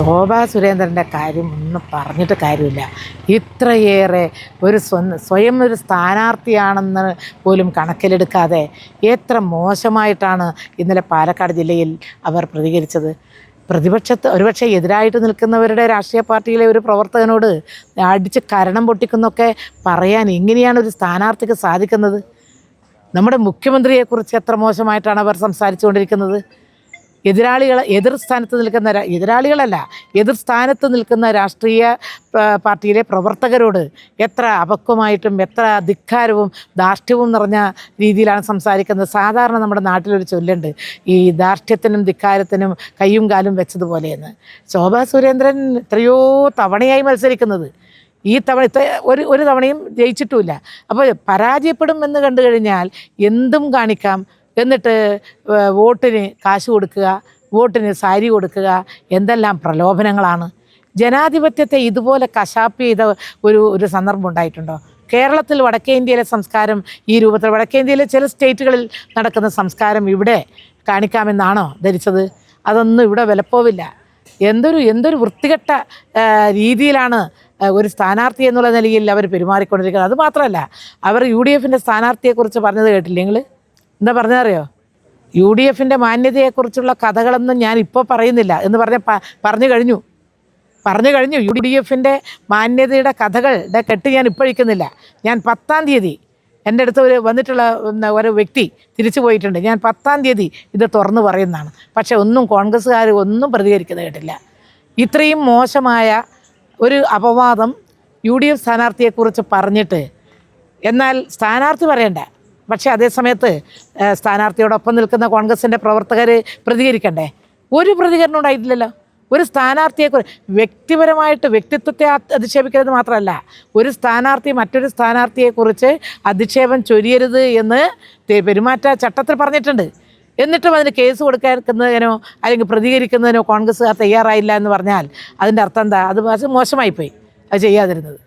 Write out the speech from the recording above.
ശോഭാ സുരേന്ദ്രൻ്റെ കാര്യം ഒന്നും പറഞ്ഞിട്ട് കാര്യമില്ല. ഇത്രയേറെ ഒരു സ്വയം ഒരു സ്ഥാനാർത്ഥിയാണെന്ന് പോലും കണക്കിലെടുക്കാതെ എത്ര മോശമായിട്ടാണ് ഇന്നലെ പാലക്കാട് ജില്ലയിൽ അവർ പ്രതികരിച്ചത്. പ്രതിപക്ഷത്ത് ഒരുപക്ഷെ എതിരായിട്ട് നിൽക്കുന്നവരുടെ രാഷ്ട്രീയ പാർട്ടിയിലെ ഒരു പ്രവർത്തകനോട് അടിച്ച് കരണം പൊട്ടിക്കുന്നൊക്കെ പറയാൻ എങ്ങനെയാണ് ഒരു സ്ഥാനാർത്ഥിക്ക് സാധിക്കുന്നത്? നമ്മുടെ മുഖ്യമന്ത്രിയെക്കുറിച്ച് എത്ര മോശമായിട്ടാണ് അവർ സംസാരിച്ചുകൊണ്ടിരിക്കുന്നത്. എതിർ സ്ഥാനത്ത് നിൽക്കുന്ന രാഷ്ട്രീയ പാർട്ടിയിലെ പ്രവർത്തകരോട് എത്ര അപക്വമായിട്ടും എത്ര ധിക്കാരവും ധാർഷ്ട്യവും നിറഞ്ഞ രീതിയിലാണ് സംസാരിക്കുന്നത്. സാധാരണ നമ്മുടെ നാട്ടിലൊരു ചൊല്ലുണ്ട്, ഈ ധാർഷ്ട്യത്തിനും ധിക്കാരത്തിനും കയ്യും കാലും വെച്ചതുപോലെയെന്ന്. ശോഭാ സുരേന്ദ്രൻ എത്രയോ തവണയായി മത്സരിക്കുന്നത്. ഈ തവണ ഒരു തവണയും ജയിച്ചിട്ടുമില്ല. അപ്പോൾ പരാജയപ്പെടും എന്ന് കണ്ടു കഴിഞ്ഞാൽ എന്തും കാണിക്കാം. എന്നിട്ട് വോട്ടിന് കാശ് കൊടുക്കുക, വോട്ടിന് സാരി കൊടുക്കുക, എന്തെല്ലാം പ്രലോഭനങ്ങളാണ്. ജനാധിപത്യത്തെ ഇതുപോലെ കശാപ്പ് ചെയ്ത ഒരു സന്ദർഭം ഉണ്ടായിട്ടുണ്ടോ? കേരളത്തിൽ വടക്കേ ഇന്ത്യയിലെ സംസ്കാരം ഈ രൂപത്തിൽ, വടക്കേ ഇന്ത്യയിലെ ചില സ്റ്റേറ്റുകളിൽ നടക്കുന്ന സംസ്കാരം ഇവിടെ കാണിക്കാമെന്നാണോ ധരിച്ചത്? അതൊന്നും ഇവിടെ വിലപ്പോവില്ല. എന്തൊരു വൃത്തികെട്ട രീതിയിലാണ് ഒരു സ്ഥാനാർത്ഥി എന്നുള്ള നിലയിൽ അവർ പെരുമാറിക്കൊണ്ടിരിക്കുന്നത്. അതുമാത്രമല്ല, അവർ UDF സ്ഥാനാർത്ഥിയെക്കുറിച്ച് പറഞ്ഞത് കേട്ടില്ലേ നിങ്ങൾ? എന്താ പറഞ്ഞറിയോ? UDF മാന്യതയെക്കുറിച്ചുള്ള കഥകളൊന്നും ഞാൻ ഇപ്പോൾ പറയുന്നില്ല എന്ന് പറഞ്ഞു കഴിഞ്ഞു. UDF മാന്യതയുടെ കഥകളുടെ കെട്ട് ഞാൻ ഇപ്പോഴിക്കുന്നില്ല. ഞാൻ 10-ാം തീയതി എൻ്റെ അടുത്ത് വന്നിട്ടുള്ള ഒരു വ്യക്തി തിരിച്ചു പോയിട്ടുണ്ട്. ഞാൻ 10-ാം തീയതി ഇത് തുറന്നു പറയുന്നതാണ്. പക്ഷേ ഒന്നും കോൺഗ്രസ്സുകാർ ഒന്നും പ്രതികരിക്കുന്നത് കേട്ടില്ല. ഇത്രയും മോശമായ ഒരു അപവാദം UDF സ്ഥാനാർത്ഥിയെക്കുറിച്ച് പറഞ്ഞിട്ട്, എന്നാൽ സ്ഥാനാർത്ഥി പറയണ്ട, പക്ഷേ അതേസമയത്ത് സ്ഥാനാർത്ഥിയോടൊപ്പം നിൽക്കുന്ന കോൺഗ്രസിൻ്റെ പ്രവർത്തകർ പ്രതികരിക്കണ്ടേ? ഒരു പ്രതികരണം ഉണ്ടായിട്ടില്ലല്ലോ. ഒരു സ്ഥാനാർത്ഥിയെക്കുറിച്ച് വ്യക്തിപരമായിട്ട് വ്യക്തിത്വത്തെ അധിക്ഷേപിക്കുന്നത് മാത്രമല്ല, ഒരു സ്ഥാനാർത്ഥി മറ്റൊരു സ്ഥാനാർത്ഥിയെക്കുറിച്ച് അധിക്ഷേപം ചൊരിയരുത് എന്ന് പെരുമാറ്റ ചട്ടത്തിൽ പറഞ്ഞിട്ടുണ്ട്. എന്നിട്ടും അതിന് കേസ് കൊടുക്കുന്നതിനോ അല്ലെങ്കിൽ പ്രതികരിക്കുന്നതിനോ കോൺഗ്രസ്സുകാർ തയ്യാറായില്ല എന്ന് പറഞ്ഞാൽ അതിൻ്റെ അർത്ഥം എന്താ? അത് മോശമായിപ്പോയി അത് ചെയ്യാതിരുന്നത്.